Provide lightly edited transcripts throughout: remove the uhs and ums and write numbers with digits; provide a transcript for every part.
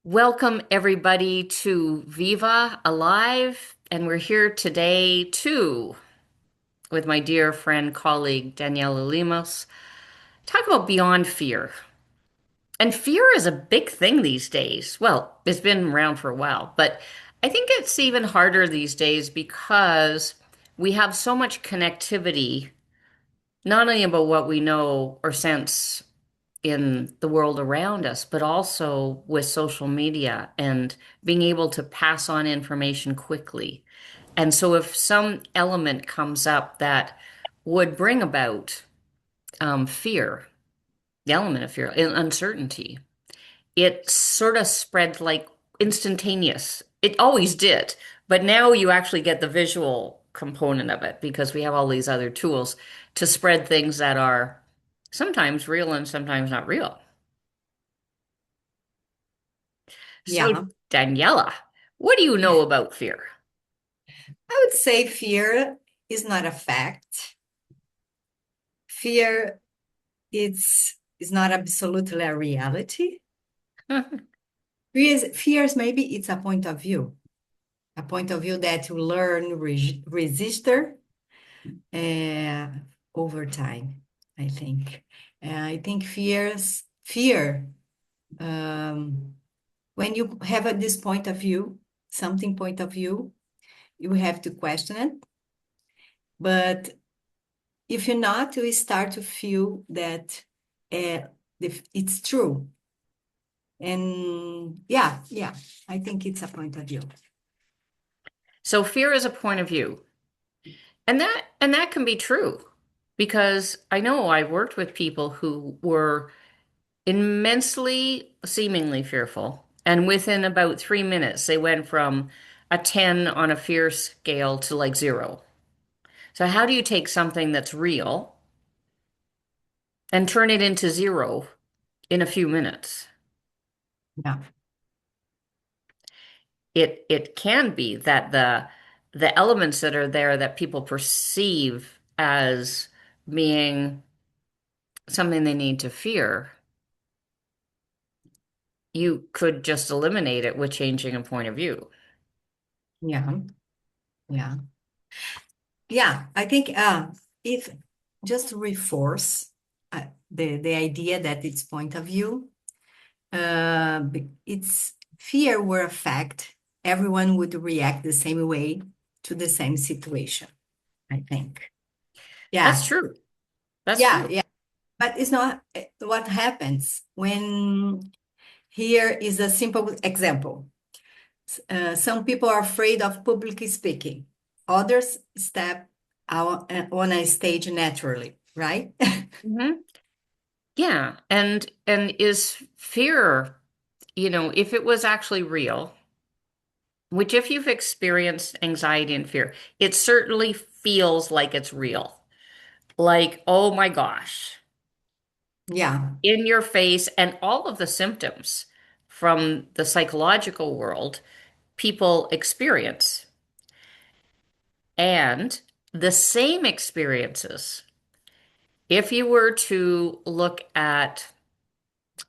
Welcome, everybody, to Viva Alive. And we're here today, too, with my dear friend, colleague, Daniela Lemos, talk about beyond fear. And fear is a big thing these days. Well, it's been around for a while, but I think it's even harder these days because we have so much connectivity, not only about what we know or sense in the world around us, but also with social media and being able to pass on information quickly. And so, if some element comes up that would bring about fear, the element of fear, uncertainty, it sort of spread like instantaneous. It always did, but now you actually get the visual component of it because we have all these other tools to spread things that are sometimes real and sometimes not real. So, Yeah, Daniela, what do you know about fear? I would say fear is not a fact. Fear is not absolutely a reality. Fears maybe it's a point of view that you learn register uh, over time. I think. I think fear. Um, when you have this point of view, something point of view, you have to question it. But if you're not, you start to feel that it's true. And yeah, I think it's a point of view. So, fear is a point of view. And that can be true because I know I worked with people who were immensely seemingly fearful, and within about 3 minutes they went from a 10 on a fear scale to like zero. So how do you take something that's real and turn it into zero in a few minutes? Yeah, It can be that the elements that are there that people perceive as being something they need to fear, you could just eliminate it with changing a point of view. yeah, yeah, yeah. I think if just to reinforce the idea that it's point of view, it's fear were a fact, everyone would react the same way to the same situation. I think. That's Yeah, true. That's yeah, true. yeah. But it's not what happens when here is a simple example. Some people are afraid of public speaking. Others step out on a stage naturally, right? Hmm. Yeah. And is fear, if it was actually real, which if you've experienced anxiety and fear, it certainly feels like it's real. Like, oh my gosh, Yeah, in your face, and all of the symptoms from the psychological world people experience. And the same experiences, if you were to look at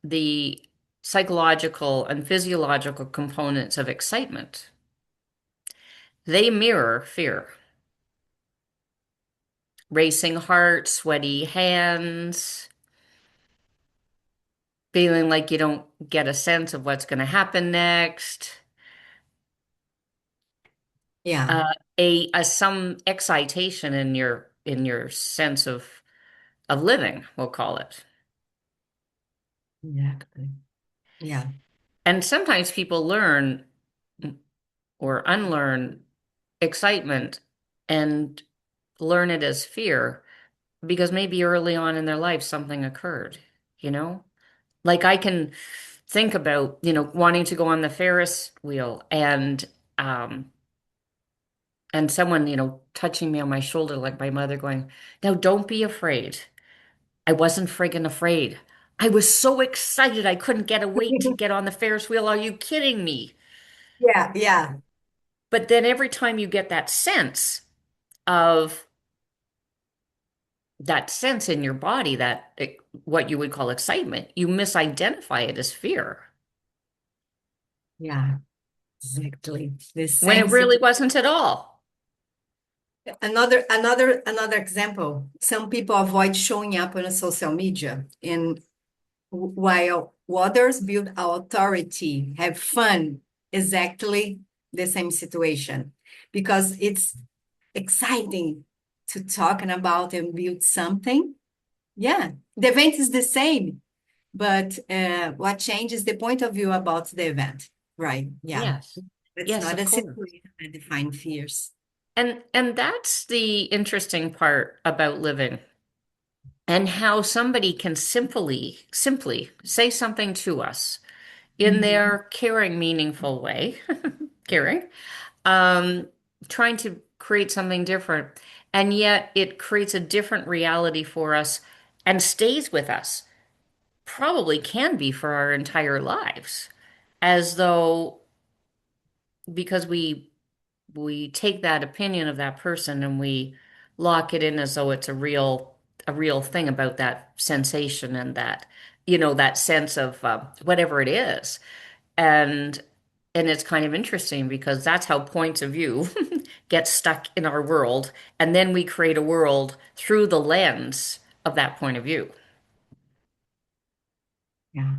the psychological and physiological components of excitement, they mirror fear. Racing heart, sweaty hands, feeling like you don't get a sense of what's going to happen next, yeah, uh, a some excitation in your sense of living, we'll call it. exactly. Yeah, And sometimes people learn or unlearn excitement and learn it as fear because maybe early on in their life something occurred, you know? Like I can think about, wanting to go on the Ferris wheel um and someone, touching me on my shoulder like my mother going, "Now don't be afraid." I wasn't friggin' afraid. I was so excited I couldn't get a wait to get on the Ferris wheel. Are you kidding me? yeah, yeah, But then every time you get that sense of that sense in your body, what you would call excitement, you misidentify it as fear Yeah, exactly. The when it same really situation. wasn't at all. Another example. Some people avoid showing up on a social media, and while others build authority, have fun, exactly the same situation, because it's exciting to talking about and build something. Yeah, the event is the same, but what changes the point of view about the event, right? Yeah, Yes. it's Yes, not of a course. situation that define fears. And that's the interesting part about living and how somebody can simply say something to us in Mhm. their caring, meaningful way, caring, um, trying to create something different. And yet it creates a different reality for us and stays with us, probably can be for our entire lives, as though because we take that opinion of that person and we lock it in as though it's a real thing about that sensation and that sense of whatever it is. And and it's kind of interesting because that's how points of view get stuck in our world, and then we create a world through the lens of that point of view. Yeah,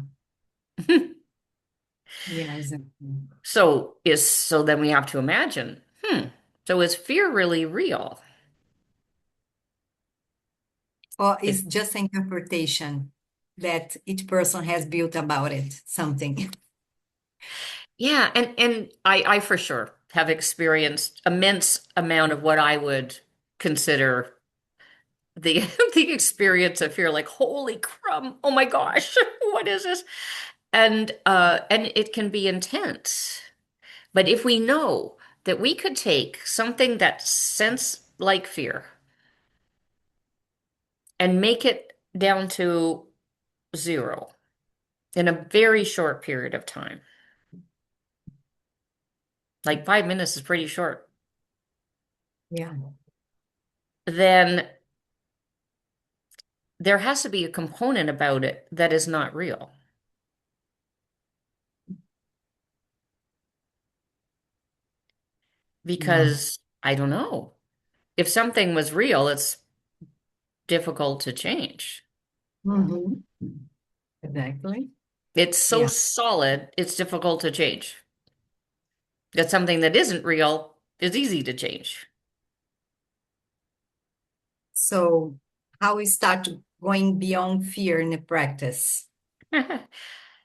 yeah, exactly. So then we have to imagine, so is fear really real? Or If it's just an interpretation that each person has built about it, something. Yeah, and I for sure have experienced immense amount of what I would consider the the experience of fear, like holy crumb, oh my gosh, what is this? And it can be intense. But if we know that we could take something that sense like fear and make it down to zero in a very short period of time, like 5 minutes is pretty short, Yeah. then there has to be a component about it that is not real. Yeah. Because I don't know. If something was real, it's difficult to change. Hmm. Exactly. It's so Yeah. solid, it's difficult to change. That something that isn't real is easy to change. So how we start going beyond fear in the practice?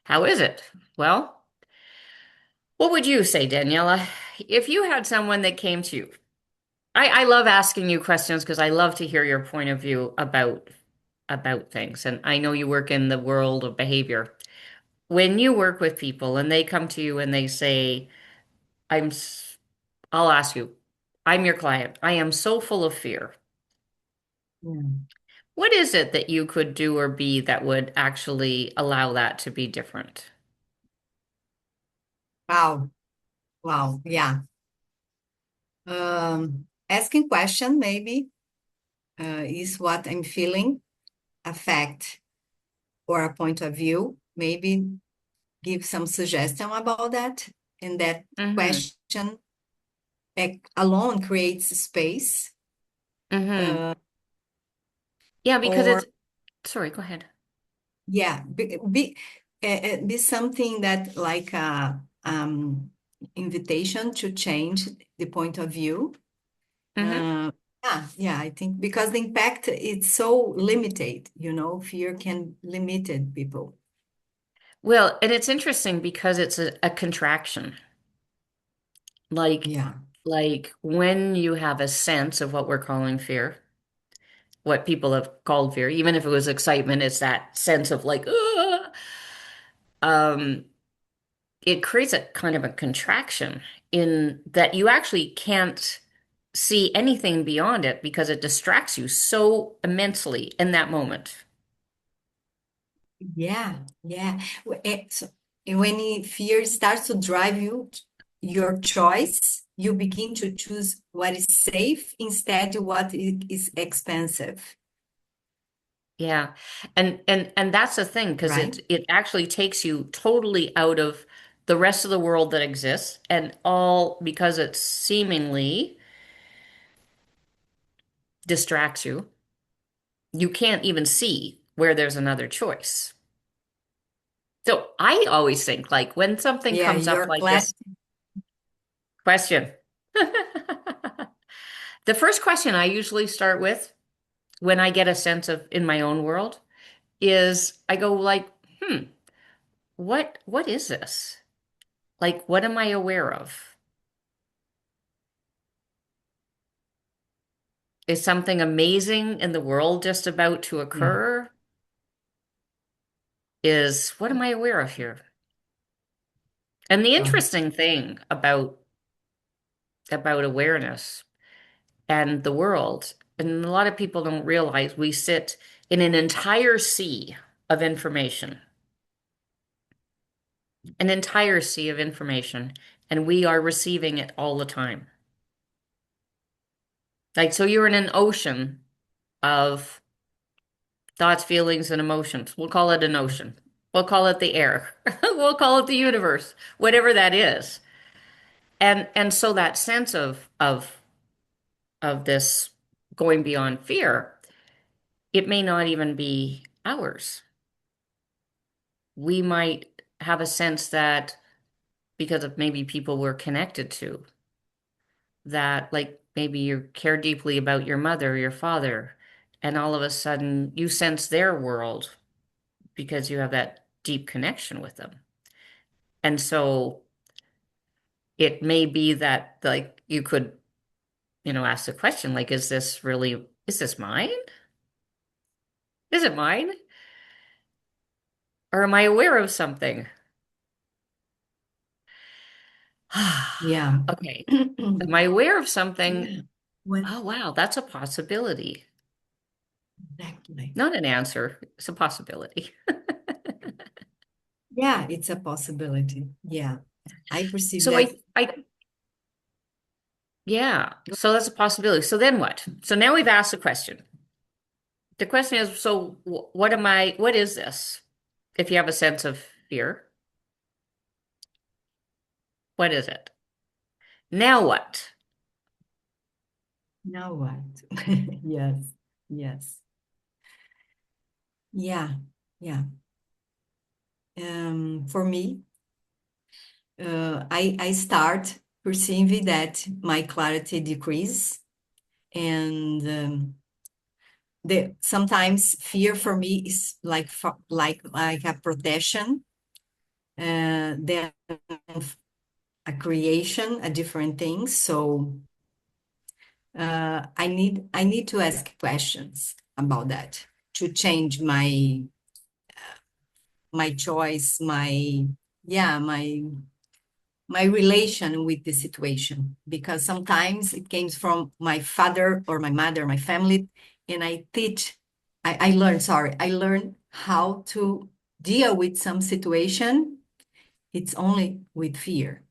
How is it? Well, what would you say, Daniela, if you had someone that came to you? I love asking you questions because I love to hear your point of view about things. And I know you work in the world of behavior. When you work with people and they come to you and they say, I'm, s- I'll ask you, I'm your client. I am so full of fear. Yeah. What is it that you could do or be that would actually allow that to be different? Wow. Wow. Yeah. Asking question maybe is what I'm feeling a fact or a point of view. Maybe give some suggestion about that. And that Mm-hmm. question alone creates space. Mm-hmm. Uh, Yeah, because or sorry, go ahead. yeah, be something that like a invitation to change the point of view. Mm-hmm. Uh, yeah, I think because the impact is so limited, fear can limited people. Well, and it's interesting because it's a contraction. Like, Yeah. like when you have a sense of what we're calling fear, what people have called fear, even if it was excitement, it's that sense of like, "Ugh." um, it creates a kind of a contraction in that you actually can't see anything beyond it because it distracts you so immensely in that moment. Yeah, yeah. When fear starts to drive your choice, you begin to choose what is safe instead of what is expensive. Yeah. And that's the thing, because right? it actually takes you totally out of the rest of the world that exists, and all because it seemingly distracts you. You can't even see where there's another choice. So I always think, like, when something Yeah, comes up your like class. this question, the first question I usually start with when I get a sense of in my own world is I go like, hmm, what is this? Like, what am I aware of? Is something amazing in the world just about to Yeah, occur? Is what am I aware of here? And the right. interesting thing about awareness and the world, and a lot of people don't realize we sit in an entire sea of information, an entire sea of information, and we are receiving it all the time. Like, so you're in an ocean of thoughts, feelings, and emotions. We'll call it an ocean. We'll call it the air. We'll call it the universe, whatever that is. And so that sense of this going beyond fear, it may not even be ours. We might have a sense that because of maybe people we're connected to, that like maybe you care deeply about your mother or your father, and all of a sudden you sense their world because you have that deep connection with them. And so it may be that like you could, ask the question like, is this mine? Is it mine? Or am I aware of something? Yeah. Okay. Am I aware of something? Yeah. When Oh, wow, that's a possibility. exactly. Not an answer, it's a possibility. Yeah, it's a possibility. Yeah. I perceive So that. yeah, so that's a possibility. So then what? So now we've asked the question. The question is, so what is this? If you have a sense of fear, what is it? Now what? Now what? Yes. Yes. Yeah. Yeah. For me, I start perceiving that my clarity decrease, and the sometimes fear for me is like like a protection, then a creation, a different thing. So I need to ask questions about that to change my choice, yeah, my relation with the situation, because sometimes it comes from my father or my mother, my family, and I learn how to deal with some situation. It's only with fear,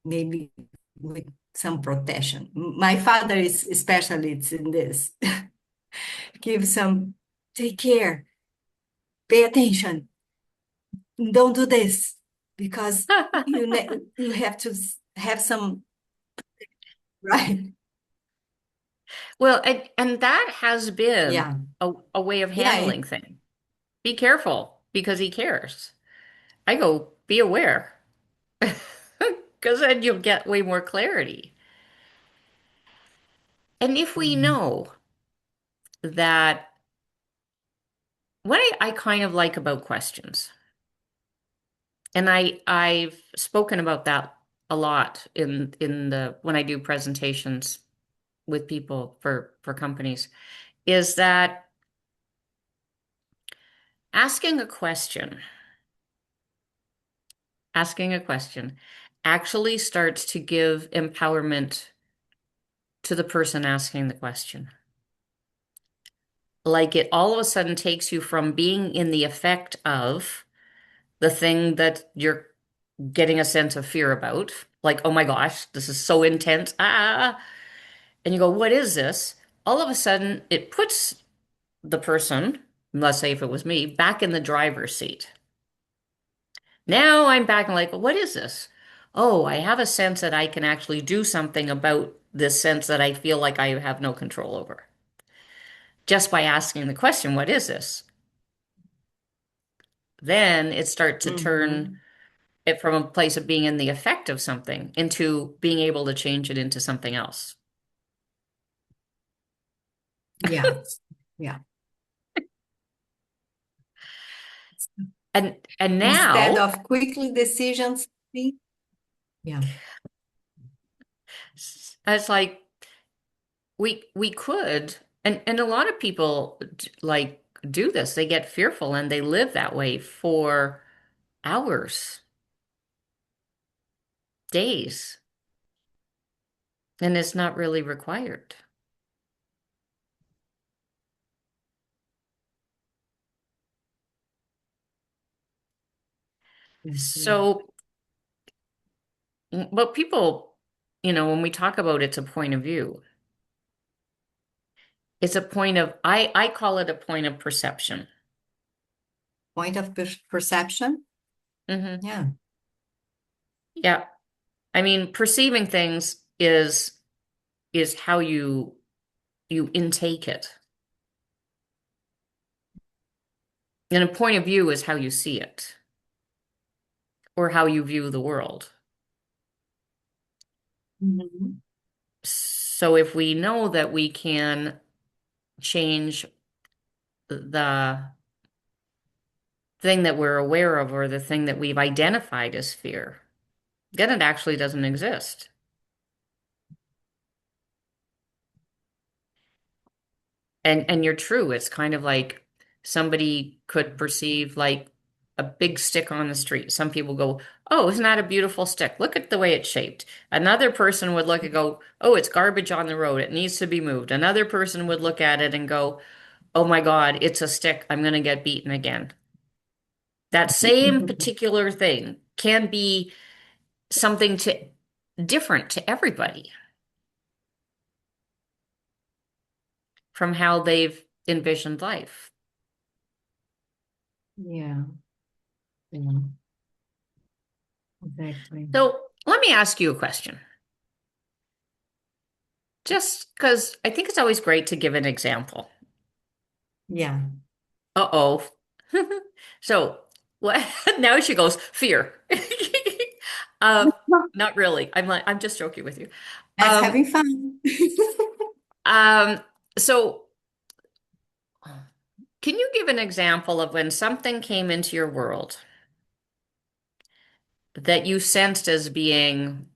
maybe with some protection. My father is a specialist in this. Give some, take care, pay attention, don't do this, because you have to have some, right? Well, and that has been Yeah. a way of Yeah, handling things. Be careful because he cares. I go, be aware because then you'll get way more clarity. And if we know that what I kind of like about questions, and I've spoken about that a lot in the when I do presentations with people for companies, is that asking a question, asking a question actually starts to give empowerment to the person asking the question. Like it all of a sudden takes you from being in the effect of the thing that you're getting a sense of fear about, like, oh my gosh, this is so intense. Ah, and you go, what is this? All of a sudden, it puts the person. let's say if it was me, back in the driver's seat. Now I'm back and like, what is this? Oh, I have a sense that I can actually do something about this sense that I feel like I have no control over. Just by asking the question, what is this? Then it starts to turn Mhm. it from a place of being in the effect of something into being able to change it into something else. Yeah. Yeah. And Instead now of quickly decisions, yeah. it's like we could and a lot of people like do this. They get fearful and they live that way for hours, days, and it's not really required. Yeah. So, but people, when we talk about it's a point of view, it's a point of I call it a point of perception. Point of perception. Hmm. Yeah. Yeah. I mean, perceiving things is how you intake it. And a point of view is how you see it or how you view the world. Mhm. So if we know that we can change the thing that we're aware of or the thing that we've identified as fear, then it actually doesn't exist. And you're true. It's kind of like somebody could perceive like a big stick on the street. Some people go, "Oh, isn't that a beautiful stick? Look at the way it's shaped." Another person would look and go, "Oh, it's garbage on the road. It needs to be moved." Another person would look at it and go, "Oh my God, it's a stick. I'm going to get beaten again." That same particular thing can be something to different to everybody from how they've envisioned life. Yeah. Yeah. Exactly. So let me ask you a question. Just because I think it's always great to give an example. Yeah. Uh-oh. So what now she goes, fear. Uh, not really. I'm just joking with you. That's Um, having fun. um, so can you give an example of when something came into your world that you sensed as being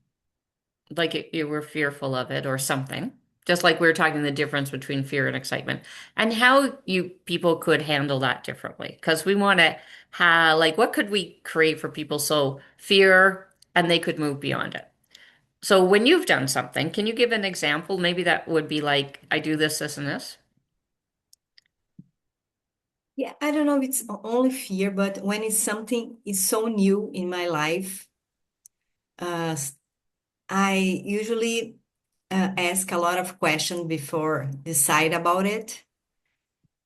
like you were fearful of it or something? Just like we were talking the difference between fear and excitement and how you people could handle that differently. Because we want to have like what could we create for people so fear and they could move beyond it. So when you've done something, can you give an example? Maybe that would be like, I do this, this, and this. Yeah, I don't know if it's only fear, but when it's something is so new in my life, uh, I usually ask a lot of questions before decide about it.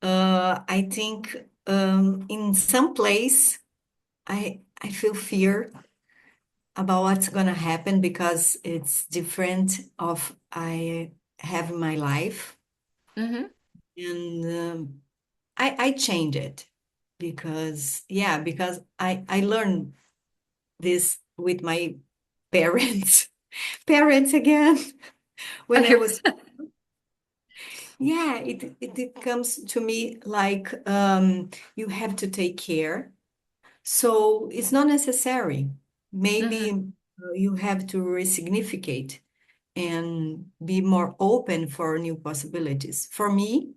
I think in some place I feel fear about what's gonna happen because it's different of I have in my life, Mm-hmm. and I change it because yeah, because I learned this with my parents, parents again. When I was yeah, it comes to me like you have to take care. So it's not necessary. Maybe Mm-hmm. you have to resignificate and be more open for new possibilities. For me,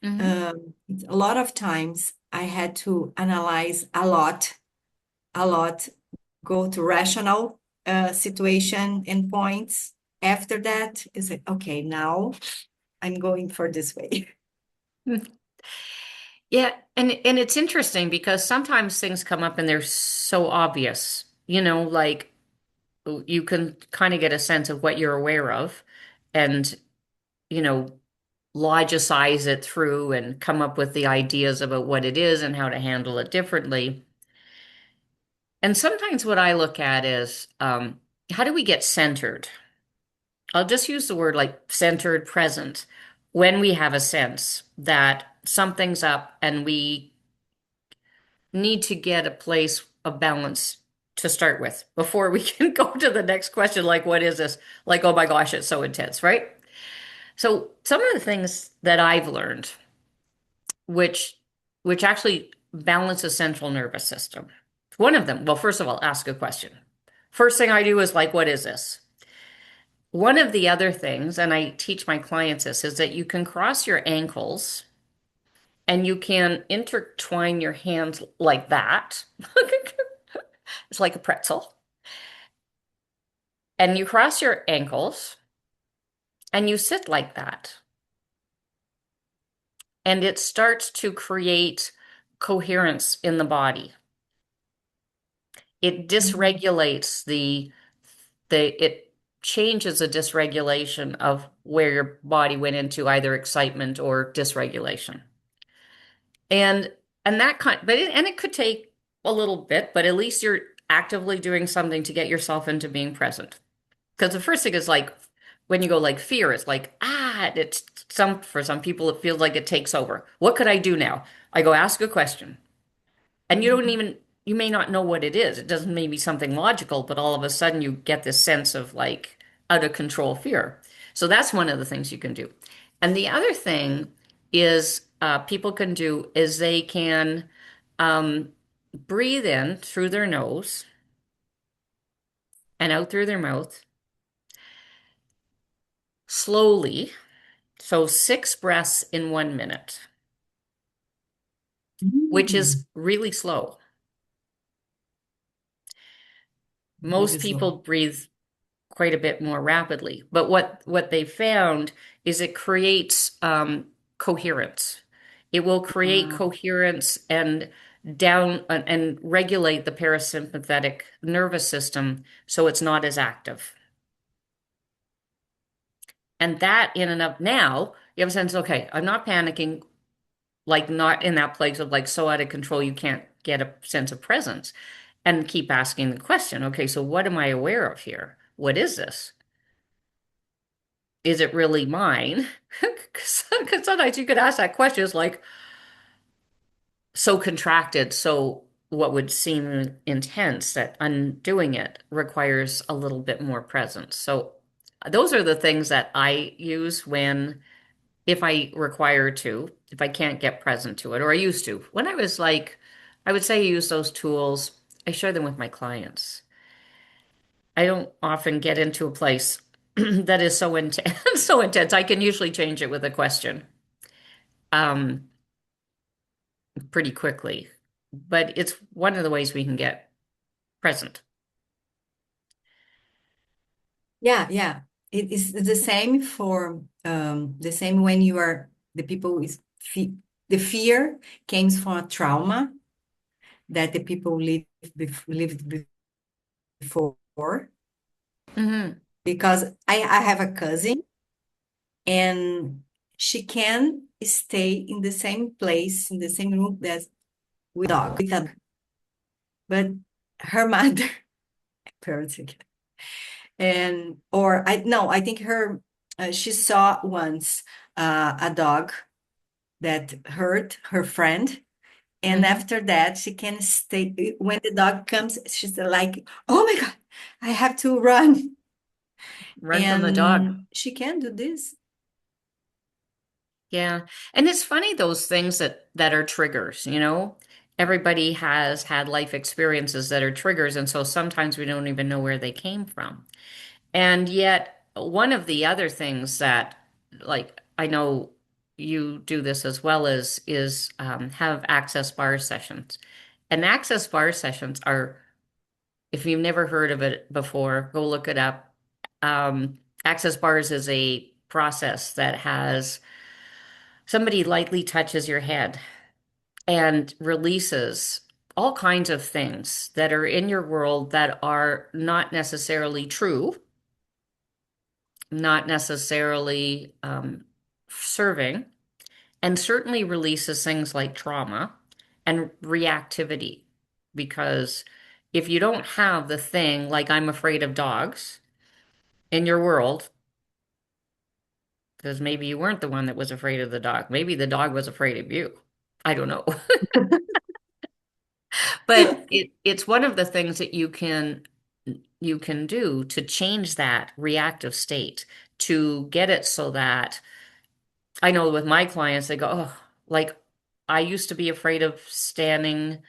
Mm-hmm. a lot of times I had to analyze a lot, go to rational situation and points. After that, it's like, okay, now I'm going for this way. Yeah, and it's interesting because sometimes things come up and they're so obvious, like you can kind of get a sense of what you're aware of and, you know, logicize it through and come up with the ideas about what it is and how to handle it differently. And sometimes what I look at is how do we get centered? I'll just use the word like centered, present, when we have a sense that something's up and we need to get a place of balance to start with before we can go to the next question, like, what is this? Like, oh my gosh, it's so intense, right? So some of the things that I've learned, which which actually balance the central nervous system. One of them, well, first of all, ask a question. First thing I do is like, what is this? One of the other things, and I teach my clients this, is that you can cross your ankles and you can intertwine your hands like that. It's like a pretzel. And you cross your ankles and you sit like that. And it starts to create coherence in the body. It dysregulates it changes the dysregulation of where your body went into either excitement or dysregulation. And that kind, and it could take a little bit, but at least you're actively doing something to get yourself into being present. Because the first thing is like when you go like fear, it's like, it's for some people it feels like it takes over. What could I do now? I go ask a question. And you may not know what it is. It doesn't maybe something logical, but all of a sudden you get this sense of like out of control fear. So that's one of the things you can do. And the other thing is people can do is they can um, breathe in through their nose and out through their mouth slowly. So 6 breaths in 1 minute, which Mm. is really slow. Really Most slow. people breathe quite a bit more rapidly. But what they found is it creates coherence. It will create Uh, coherence and down and regulate the parasympathetic nervous system so it's not as active. And that in and of now, you have a sense, okay, I'm not panicking, like not in that place of like so out of control you can't get a sense of presence. And keep asking the question, okay, so what am I aware of here? What is this? Is it really mine? Because sometimes you could ask that question, it's like so contracted, so what would seem intense that undoing it requires a little bit more presence. So those are the things that I use when, if I require to, if I can't get present to it, or I used to. When I was like, I would say I use those tools, I share them with my clients. I don't often get into a place that is so intense, so intense. I can usually change it with a question. Um, pretty quickly. But it's one of the ways we can get present. yeah, yeah. It is the same for the same when you are the people is the fear comes from a trauma that the people lived before. Hmm. Because I have a cousin and she can stay in the same place, in the same room that with dog, with a, but her mother, parents again, and or I no, I think her she saw once a dog that hurt her friend. And Hmm. after that, she can stay. When the dog comes, she's like, "Oh my God, I have to run." Run from the dog. And she can do this. Yeah. And it's funny those things that are triggers, you know? Everybody has had life experiences that are triggers, and so sometimes we don't even know where they came from. And yet, one of the other things that, like, I know you do this as well as is have access bar sessions. And access bar sessions are, if you've never heard of it before, go look it up. Access bars is a process that has somebody lightly touches your head and releases all kinds of things that are in your world that are not necessarily true, not necessarily. serving and certainly releases things like trauma and reactivity. Because if you don't have the thing like I'm afraid of dogs in your world, because maybe you weren't the one that was afraid of the dog, maybe the dog was afraid of you. I don't know. But it's one of the things that you can do to change that reactive state to get it so that I know with my clients, they go, oh, like I used to be afraid of standing.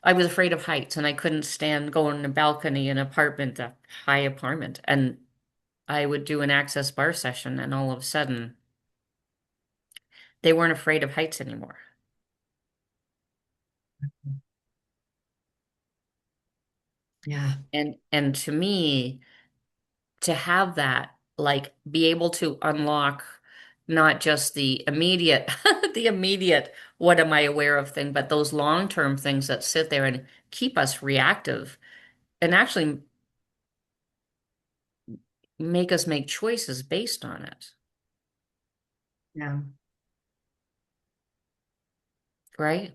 I was afraid of heights and I couldn't stand going in a balcony in an apartment, a high apartment. And I would do an access bar session and all of a sudden they weren't afraid of heights anymore. Yeah. And to me, to have that, like be able to unlock not just the immediate, the immediate, what am I aware of thing, but those long-term things that sit there and keep us reactive and actually make us make choices based on it, Yeah. right?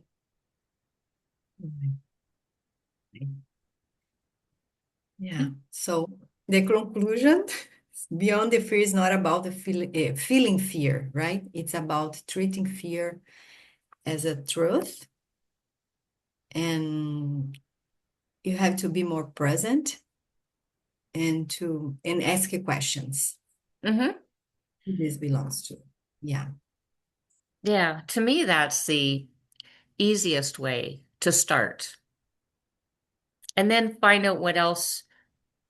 Yeah. So the conclusion, beyond the fear is not about the feeling fear, right? It's about treating fear as a truth, and you have to be more present and ask questions. Hmm. Who this belongs to. Yeah. Yeah, to me, that's the easiest way to start. And then find out what else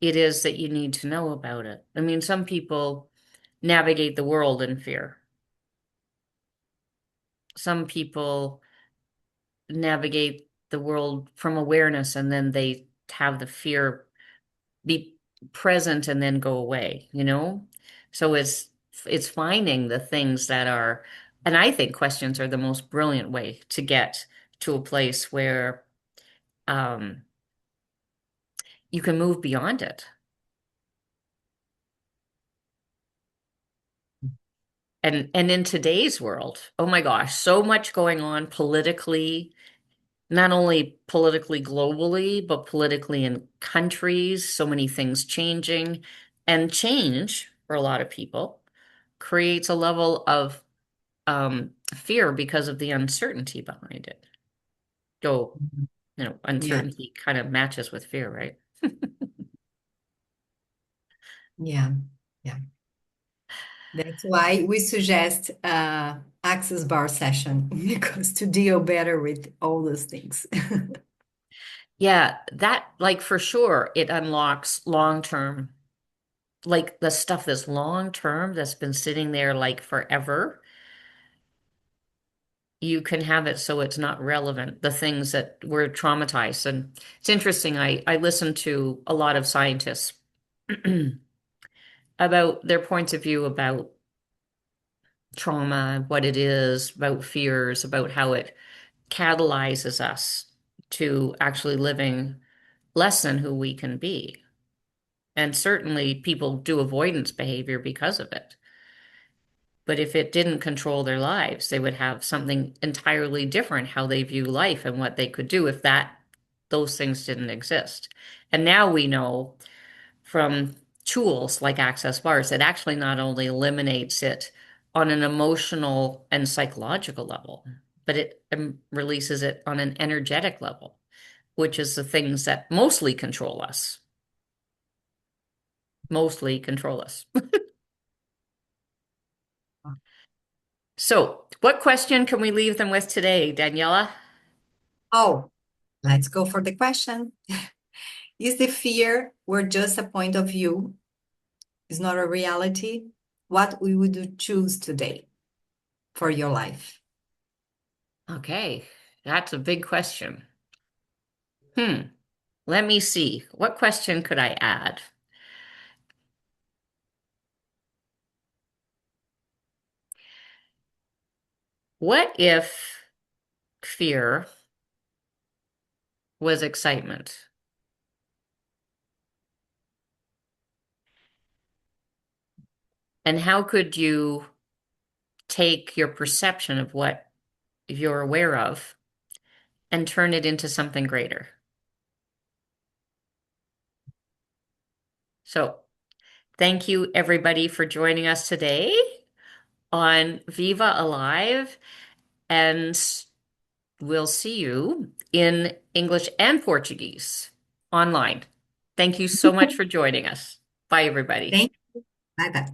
it is that you need to know about it. I mean, some people navigate the world in fear. Some people navigate the world from awareness and then they have the fear be present and then go away, you know? So it's finding the things that are, and I think questions are the most brilliant way to get to a place where um, you can move beyond it. And in today's world, oh my gosh, so much going on politically, not only politically globally, but politically in countries, so many things changing. And change for a lot of people creates a level of fear because of the uncertainty behind it. So, Yeah. uncertainty kind of matches with fear, right? Yeah. Yeah. That's why we suggest access bar session because to deal better with all those things. Yeah, that like for sure it unlocks long term, like the stuff that's long term that's been sitting there like forever. You can have it so it's not relevant, the things that were traumatized. And it's interesting, I listen to a lot of scientists about their points of view about trauma, what it is, about fears, about how it catalyzes us to actually living less than who we can be. And certainly people do avoidance behavior because of it. But if it didn't control their lives, they would have something entirely different how they view life and what they could do if that those things didn't exist. And now we know from tools like access bars, it actually not only eliminates it on an emotional and psychological level, but it releases it on an energetic level, which is the things that mostly control us. So, what question can we leave them with today, Daniela? Oh, let's go for the question. Is the fear were just a point of view, is not a reality? What we would you choose today for your life? Okay, that's a big question. Hmm, let me see. What question could I add? What if fear was excitement? And how could you take your perception of what you're aware of and turn it into something greater. So, thank you everybody for joining us today on Viva Alive, and we'll see you in English and Portuguese online. Thank you so much for joining us. Bye, everybody. Thank you. Bye bye.